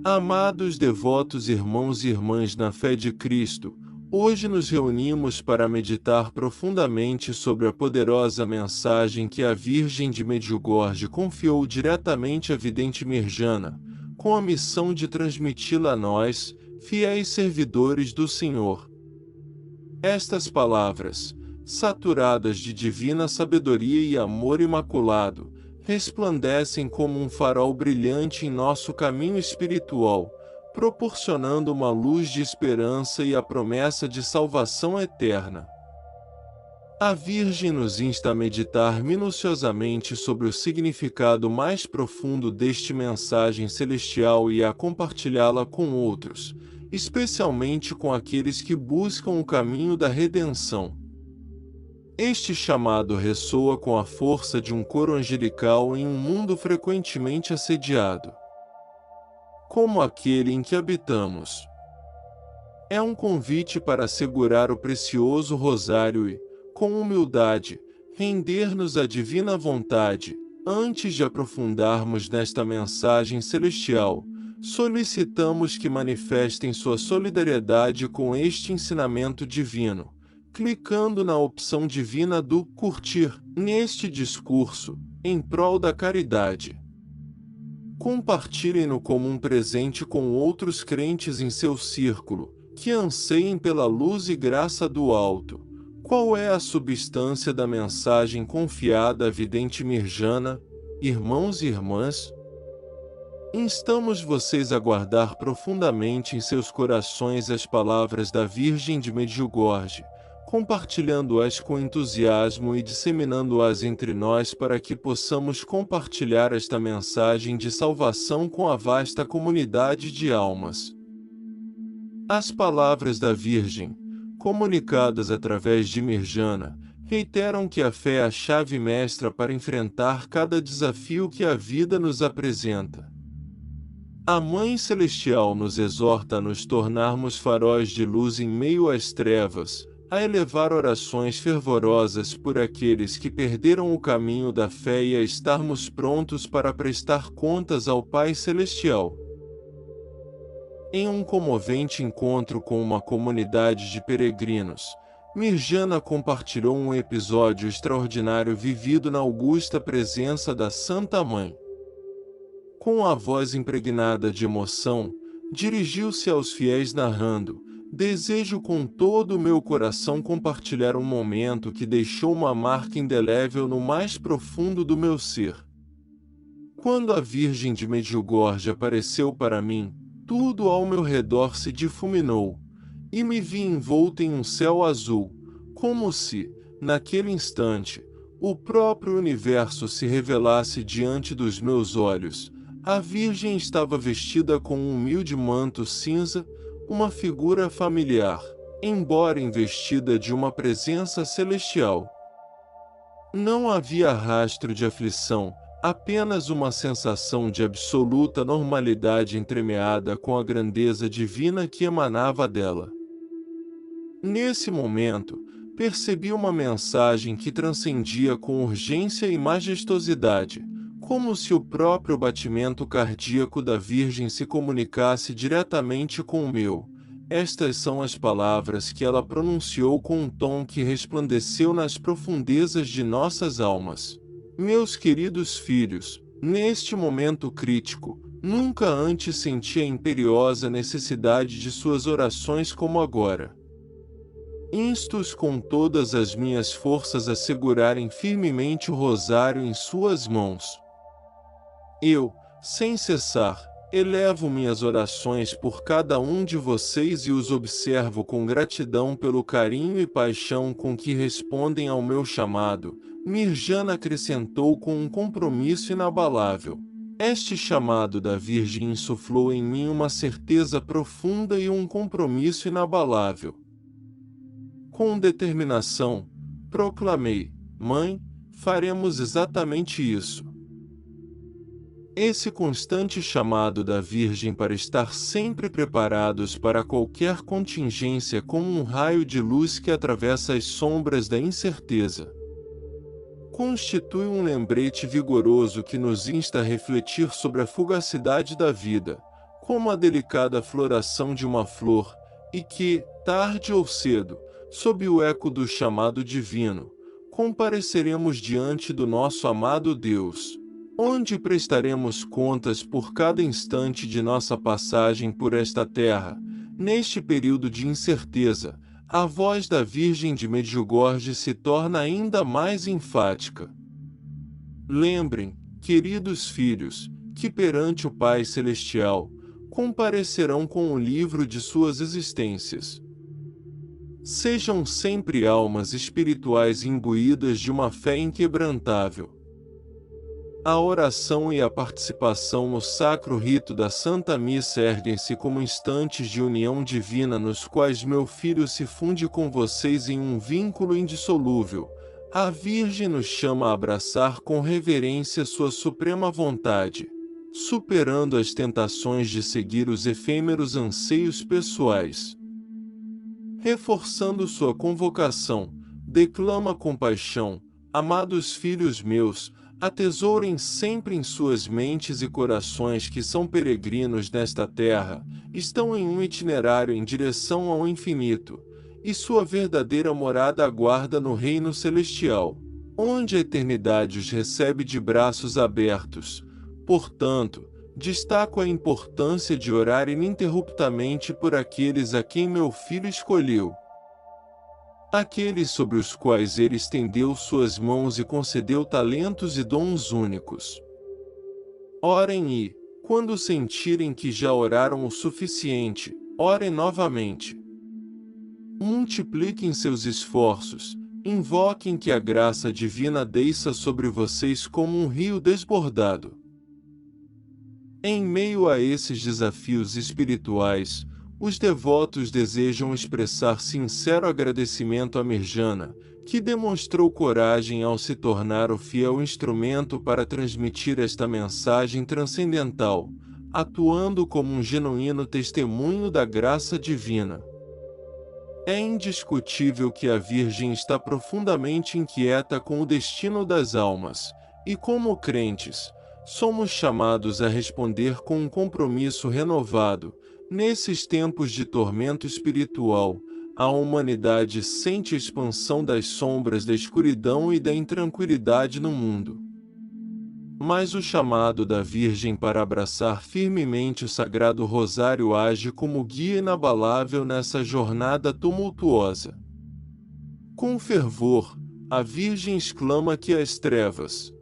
Amados devotos irmãos e irmãs na fé de Cristo, hoje nos reunimos para meditar profundamente sobre a poderosa mensagem que a Virgem de Medjugorje confiou diretamente à vidente Mirjana, com a missão de transmiti-la a nós, fiéis servidores do Senhor. Estas palavras, saturadas de divina sabedoria e amor imaculado, resplandecem como um farol brilhante em nosso caminho espiritual, proporcionando uma luz de esperança e a promessa de salvação eterna. A Virgem nos insta a meditar minuciosamente sobre o significado mais profundo desta mensagem celestial e a compartilhá-la com outros, especialmente com aqueles que buscam o caminho da redenção. Este chamado ressoa com a força de um coro angelical em um mundo frequentemente assediado, como aquele em que habitamos. É um convite para segurar o precioso rosário e, com humildade, render-nos à divina vontade. Antes de aprofundarmos nesta mensagem celestial, solicitamos que manifestem sua solidariedade com este ensinamento divino, clicando na opção divina do curtir neste discurso, em prol da caridade. Compartilhem-no como um presente com outros crentes em seu círculo, que anseiem pela luz e graça do alto. Qual é a substância da mensagem confiada à vidente Mirjana, irmãos e irmãs? Instamos vocês a guardar profundamente em seus corações as palavras da Virgem de Medjugorje, compartilhando-as com entusiasmo e disseminando-as entre nós para que possamos compartilhar esta mensagem de salvação com a vasta comunidade de almas. As palavras da Virgem, comunicadas através de Mirjana, reiteram que a fé é a chave mestra para enfrentar cada desafio que a vida nos apresenta. A Mãe Celestial nos exorta a nos tornarmos faróis de luz em meio às trevas, a elevar orações fervorosas por aqueles que perderam o caminho da fé e a estarmos prontos para prestar contas ao Pai Celestial. Em um comovente encontro com uma comunidade de peregrinos, Mirjana compartilhou um episódio extraordinário vivido na augusta presença da Santa Mãe. Com a voz impregnada de emoção, dirigiu-se aos fiéis narrando: "Desejo com todo o meu coração compartilhar um momento que deixou uma marca indelével no mais profundo do meu ser. Quando a Virgem de Medjugorje apareceu para mim, tudo ao meu redor se difuminou, e me vi envolto em um céu azul, como se, naquele instante, o próprio universo se revelasse diante dos meus olhos. A Virgem estava vestida com um humilde manto cinza, uma figura familiar, embora investida de uma presença celestial. Não havia rastro de aflição, apenas uma sensação de absoluta normalidade entremeada com a grandeza divina que emanava dela. Nesse momento, percebi uma mensagem que transcendia com urgência e majestosidade, como se o próprio batimento cardíaco da Virgem se comunicasse diretamente com o meu. Estas são as palavras que ela pronunciou com um tom que resplandeceu nas profundezas de nossas almas. Meus queridos filhos, neste momento crítico, nunca antes senti a imperiosa necessidade de suas orações como agora. Insto-os com todas as minhas forças a segurarem firmemente o rosário em suas mãos. Eu, sem cessar, elevo minhas orações por cada um de vocês e os observo com gratidão pelo carinho e paixão com que respondem ao meu chamado. Mirjana acrescentou com um compromisso inabalável. Este chamado da Virgem insuflou em mim uma certeza profunda e um compromisso inabalável. Com determinação, proclamei: Mãe, faremos exatamente isso. Esse constante chamado da Virgem para estar sempre preparados para qualquer contingência como um raio de luz que atravessa as sombras da incerteza, constitui um lembrete vigoroso que nos insta a refletir sobre a fugacidade da vida, como a delicada floração de uma flor, e que, tarde ou cedo, sob o eco do chamado divino, compareceremos diante do nosso amado Deus, onde prestaremos contas por cada instante de nossa passagem por esta terra. Neste período de incerteza, a voz da Virgem de Medjugorje se torna ainda mais enfática. Lembrem, queridos filhos, que perante o Pai Celestial, comparecerão com o livro de suas existências. Sejam sempre almas espirituais imbuídas de uma fé inquebrantável. A oração e a participação no sacro rito da Santa Missa erguem-se como instantes de união divina nos quais meu filho se funde com vocês em um vínculo indissolúvel. A Virgem nos chama a abraçar com reverência sua suprema vontade, superando as tentações de seguir os efêmeros anseios pessoais. Reforçando sua convocação, declama com paixão: amados filhos meus, atesourem sempre em suas mentes e corações que são peregrinos nesta terra, estão em um itinerário em direção ao infinito, e sua verdadeira morada aguarda no reino celestial, onde a eternidade os recebe de braços abertos. Portanto, destaco a importância de orar ininterruptamente por aqueles a quem meu filho escolheu. Aqueles sobre os quais ele estendeu suas mãos e concedeu talentos e dons únicos. Orem e, quando sentirem que já oraram o suficiente, orem novamente. Multipliquem seus esforços, invoquem que a graça divina desça sobre vocês como um rio desbordado. Em meio a esses desafios espirituais, os devotos desejam expressar sincero agradecimento a Mirjana, que demonstrou coragem ao se tornar o fiel instrumento para transmitir esta mensagem transcendental, atuando como um genuíno testemunho da graça divina. É indiscutível que a Virgem está profundamente inquieta com o destino das almas, e como crentes, somos chamados a responder com um compromisso renovado. Nesses tempos de tormento espiritual, a humanidade sente a expansão das sombras da escuridão e da intranquilidade no mundo. Mas o chamado da Virgem para abraçar firmemente o Sagrado Rosário age como guia inabalável nessa jornada tumultuosa. Com fervor, a Virgem exclama que as trevas,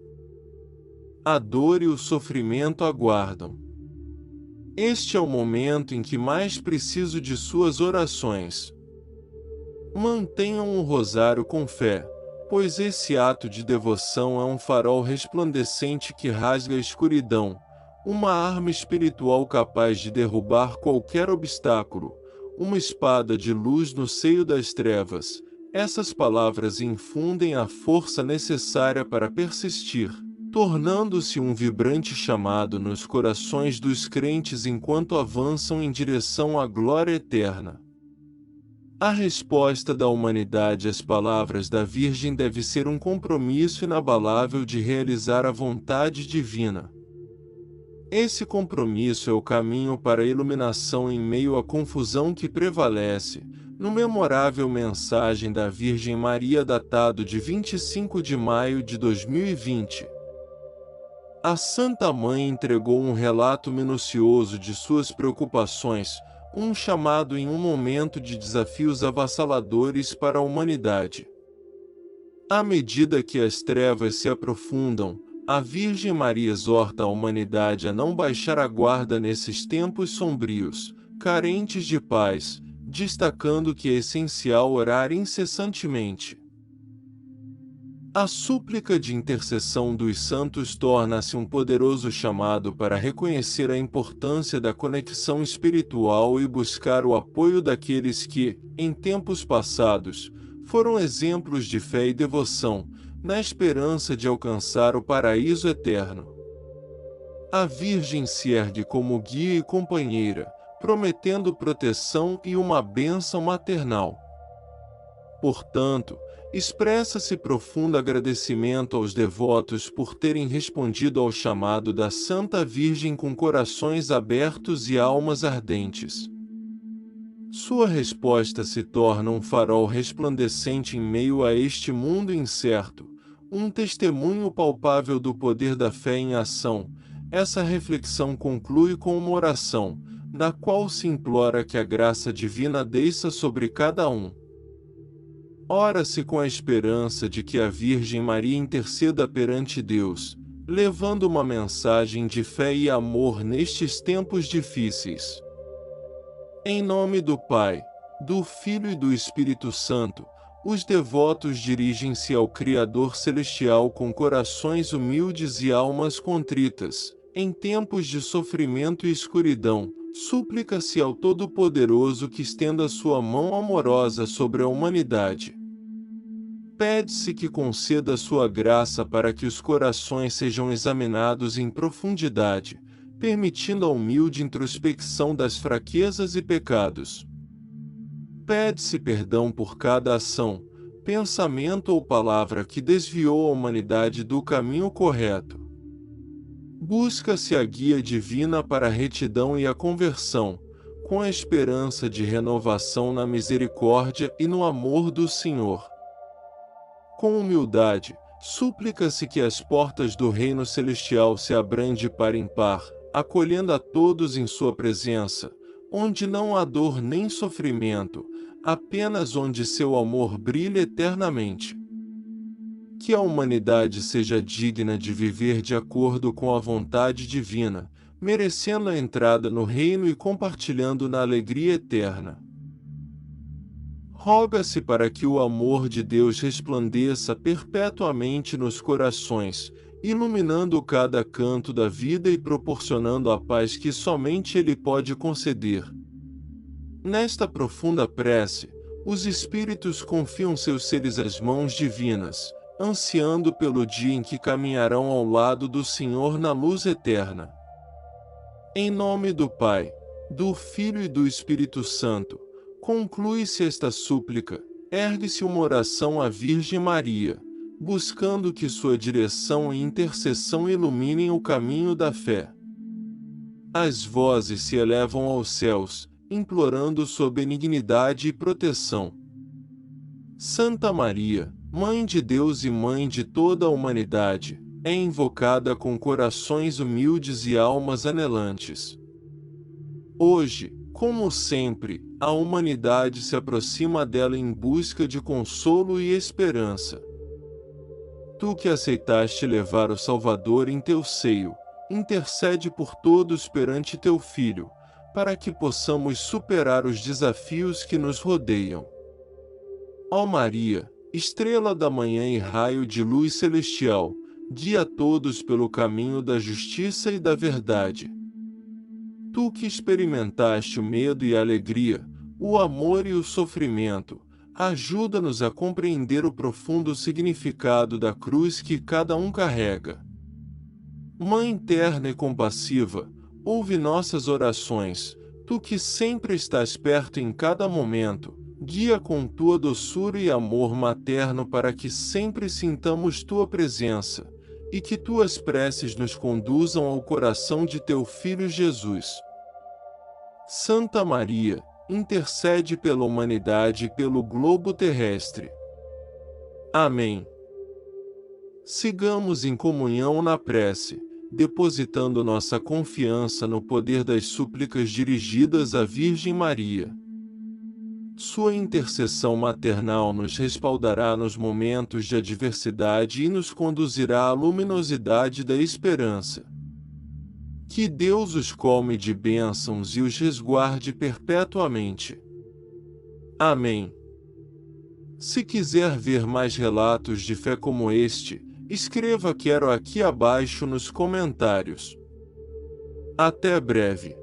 a dor e o sofrimento aguardam. Este é o momento em que mais preciso de suas orações. Mantenham o rosário com fé, pois esse ato de devoção é um farol resplandecente que rasga a escuridão, uma arma espiritual capaz de derrubar qualquer obstáculo, uma espada de luz no seio das trevas. Essas palavras infundem a força necessária para persistir, tornando-se um vibrante chamado nos corações dos crentes enquanto avançam em direção à glória eterna. A resposta da humanidade às palavras da Virgem deve ser um compromisso inabalável de realizar a vontade divina. Esse compromisso é o caminho para a iluminação em meio à confusão que prevalece, no memorável Mensagem da Virgem Maria datado de 25 de maio de 2020. A Santa Mãe entregou um relato minucioso de suas preocupações, um chamado em um momento de desafios avassaladores para a humanidade. À medida que as trevas se aprofundam, a Virgem Maria exorta a humanidade a não baixar a guarda nesses tempos sombrios, carentes de paz, destacando que é essencial orar incessantemente. A súplica de intercessão dos santos torna-se um poderoso chamado para reconhecer a importância da conexão espiritual e buscar o apoio daqueles que, em tempos passados, foram exemplos de fé e devoção, na esperança de alcançar o paraíso eterno. A Virgem se ergue como guia e companheira, prometendo proteção e uma bênção maternal. Portanto, expressa-se profundo agradecimento aos devotos por terem respondido ao chamado da Santa Virgem com corações abertos e almas ardentes. Sua resposta se torna um farol resplandecente em meio a este mundo incerto, um testemunho palpável do poder da fé em ação. Essa reflexão conclui com uma oração, na qual se implora que a graça divina desça sobre cada um. Ora-se com a esperança de que a Virgem Maria interceda perante Deus, levando uma mensagem de fé e amor nestes tempos difíceis. Em nome do Pai, do Filho e do Espírito Santo, os devotos dirigem-se ao Criador Celestial com corações humildes e almas contritas. Em tempos de sofrimento e escuridão, súplica-se ao Todo-Poderoso que estenda sua mão amorosa sobre a humanidade. Pede-se que conceda sua graça para que os corações sejam examinados em profundidade, permitindo a humilde introspecção das fraquezas e pecados. Pede-se perdão por cada ação, pensamento ou palavra que desviou a humanidade do caminho correto. Busca-se a guia divina para a retidão e a conversão, com a esperança de renovação na misericórdia e no amor do Senhor. Com humildade, súplica-se que as portas do reino celestial se abram de par em par, acolhendo a todos em sua presença, onde não há dor nem sofrimento, apenas onde seu amor brilha eternamente. Que a humanidade seja digna de viver de acordo com a vontade divina, merecendo a entrada no reino e compartilhando na alegria eterna. Roga-se para que o amor de Deus resplandeça perpetuamente nos corações, iluminando cada canto da vida e proporcionando a paz que somente Ele pode conceder. Nesta profunda prece, os espíritos confiam seus seres às mãos divinas, ansiando pelo dia em que caminharão ao lado do Senhor na luz eterna. Em nome do Pai, do Filho e do Espírito Santo, conclui-se esta súplica, ergue-se uma oração à Virgem Maria, buscando que sua direção e intercessão iluminem o caminho da fé. As vozes se elevam aos céus, implorando sua benignidade e proteção. Santa Maria, Mãe de Deus e Mãe de toda a humanidade, é invocada com corações humildes e almas anelantes. Hoje, como sempre, a humanidade se aproxima dela em busca de consolo e esperança. Tu que aceitaste levar o Salvador em teu seio, intercede por todos perante teu Filho, para que possamos superar os desafios que nos rodeiam. Ó Maria, estrela da manhã e raio de luz celestial, guia a todos pelo caminho da justiça e da verdade. Tu que experimentaste o medo e a alegria, o amor e o sofrimento, ajuda-nos a compreender o profundo significado da cruz que cada um carrega. Mãe terna e compassiva, ouve nossas orações, tu que sempre estás perto em cada momento, guia com tua doçura e amor materno para que sempre sintamos tua presença, e que tuas preces nos conduzam ao coração de teu Filho Jesus. Santa Maria, intercede pela humanidade e pelo globo terrestre. Amém. Sigamos em comunhão na prece, depositando nossa confiança no poder das súplicas dirigidas à Virgem Maria. Sua intercessão maternal nos respaldará nos momentos de adversidade e nos conduzirá à luminosidade da esperança. Que Deus os colme de bênçãos e os resguarde perpetuamente. Amém. Se quiser ver mais relatos de fé como este, escreva "Quero" aqui abaixo nos comentários. Até breve.